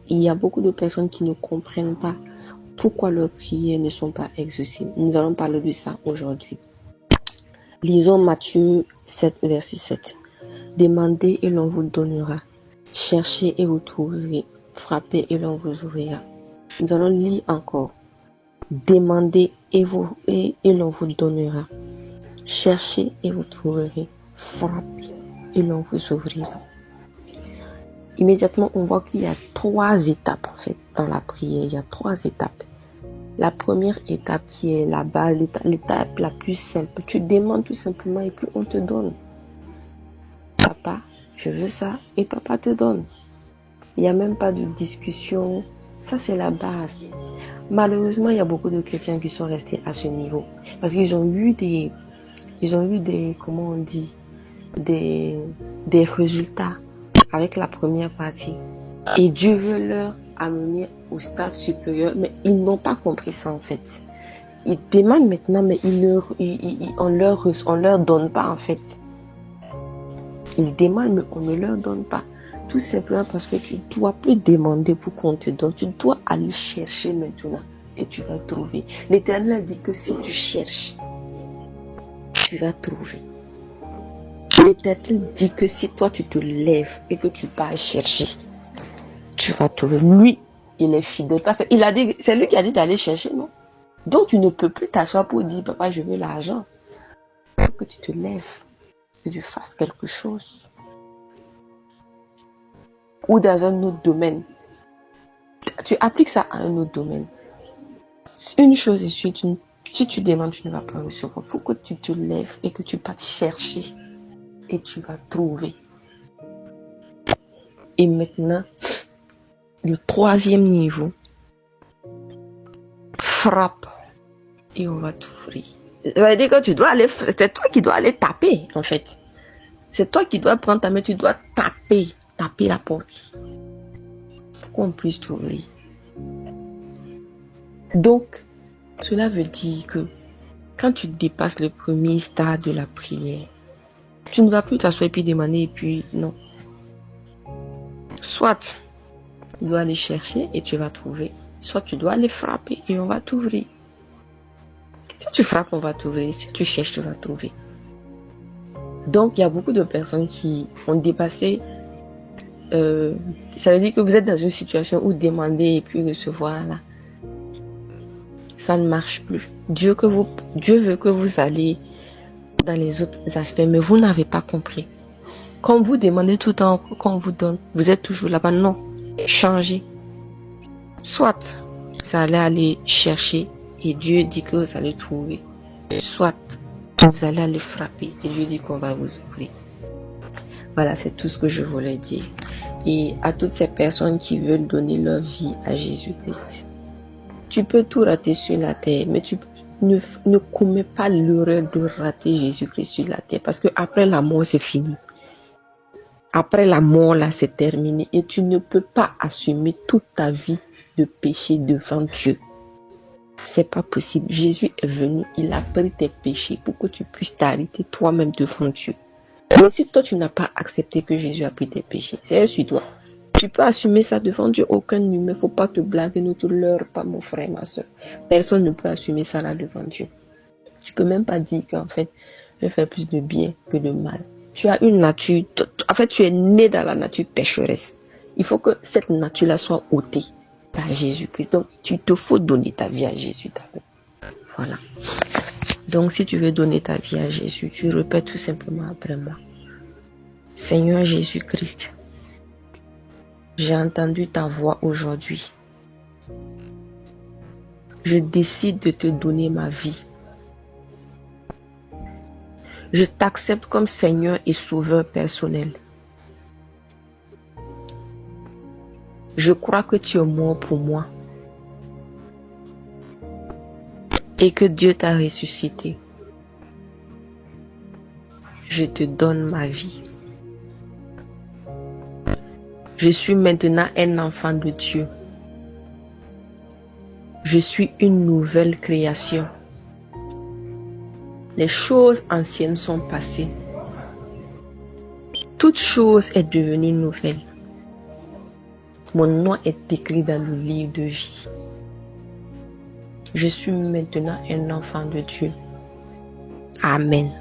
Il y a beaucoup de personnes qui ne comprennent pas pourquoi leurs prières ne sont pas exaucées. Nous allons parler de ça aujourd'hui. Lisons Matthieu 7, verset 7. Demandez et l'on vous donnera. Cherchez et vous trouverez. Frappez et l'on vous ouvrira. Nous allons lire encore. Demandez et l'on vous donnera. Cherchez et vous trouverez. Frappez et l'on vous ouvrira. Immédiatement, on voit qu'il y a 3 étapes en fait dans la prière. Il y a 3 étapes. La première étape qui est la base, l'étape la plus simple. Tu demandes tout simplement et puis on te donne. Papa, je veux ça et papa te donne. Il n'y a même pas de discussion. Ça, c'est la base. Malheureusement, il y a beaucoup de chrétiens qui sont restés à ce niveau. Parce qu'ils ont eu des, comment on dit, des résultats avec la première partie. Et Dieu veut leur amener au stade supérieur, mais ils n'ont pas compris ça en fait. Ils demandent maintenant, mais on leur donne pas en fait. Ils demandent, mais on ne leur donne pas. Tout simplement parce que tu ne dois plus demander pour qu'on te donne. Tu dois aller chercher maintenant et tu vas trouver. L'Éternel dit que si tu cherches, tu vas trouver. L'Éternel dit que si toi tu te lèves et que tu pars chercher, tu vas trouver. Lui, il est fidèle. Parce qu'il a dit, c'est lui qui a dit d'aller chercher, non? Donc tu ne peux plus t'asseoir pour dire, papa, je veux l'argent. Il faut que tu te lèves, que tu fasses quelque chose. Ou dans un autre domaine. Tu appliques ça à un autre domaine. Une chose est sûre, si tu demandes, tu ne vas pas recevoir. Il faut que tu te lèves et que tu partes chercher. Et tu vas trouver. Et maintenant, le 3e niveau, frappe et on va t'ouvrir. Ça veut dire que tu dois aller, c'est toi qui dois aller taper en fait. C'est toi qui dois prendre ta main, tu dois taper la porte pour qu'on puisse t'ouvrir. Donc, cela veut dire que quand tu dépasses le premier stade de la prière, tu ne vas plus t'asseoir et puis demander et puis non. Soit tu dois aller chercher et tu vas trouver, soit tu dois aller frapper et on va t'ouvrir. Si tu frappes, on va t'ouvrir. Si tu cherches, tu vas trouver. Donc, il y a beaucoup de personnes qui ont dépassé. Ça veut dire que vous êtes dans une situation où demander et puis recevoir là, ça ne marche plus. Dieu veut que vous alliez dans les autres aspects, mais vous n'avez pas compris. Quand vous demandez tout le temps qu'on vous donne, vous êtes toujours là-bas. Non, changez. Soit vous allez aller chercher et Dieu dit que vous allez trouver. Soit vous allez aller frapper et Dieu dit qu'on va vous ouvrir. Voilà, c'est tout ce que je voulais dire. Et à toutes ces personnes qui veulent donner leur vie à Jésus-Christ, tu peux tout rater sur la terre, mais tu ne commets pas l'erreur de rater Jésus-Christ sur la terre, parce que après la mort, c'est fini. Après la mort, là, c'est terminé. Et tu ne peux pas assumer toute ta vie de péché devant Dieu. C'est pas possible. Jésus est venu, il a pris tes péchés pour que tu puisses t'arrêter toi-même devant Dieu. Mais si toi, tu n'as pas accepté que Jésus a pris tes péchés, c'est sur toi. Tu peux assumer ça devant Dieu, aucun humain. Il ne faut pas te blaguer, ne te leurre pas, mon frère, ma soeur. Personne ne peut assumer ça là devant Dieu. Tu peux même pas dire qu'en fait, je vais faire plus de bien que de mal. Tu as une nature, en fait, tu es né dans la nature pécheresse. Il faut que cette nature-là soit ôtée par Jésus-Christ. Donc, tu te faut donner ta vie à Jésus d'abord. Voilà. Donc, si tu veux donner ta vie à Jésus, tu répètes tout simplement après moi. Seigneur Jésus-Christ, j'ai entendu ta voix aujourd'hui. Je décide de te donner ma vie. Je t'accepte comme Seigneur et Sauveur personnel. Je crois que tu es mort pour moi et que Dieu t'a ressuscité. Je te donne ma vie. Je suis maintenant un enfant de Dieu. Je suis une nouvelle création. Les choses anciennes sont passées. Toute chose est devenue nouvelle. Mon nom est écrit dans le livre de vie. Je suis maintenant un enfant de Dieu. Amen.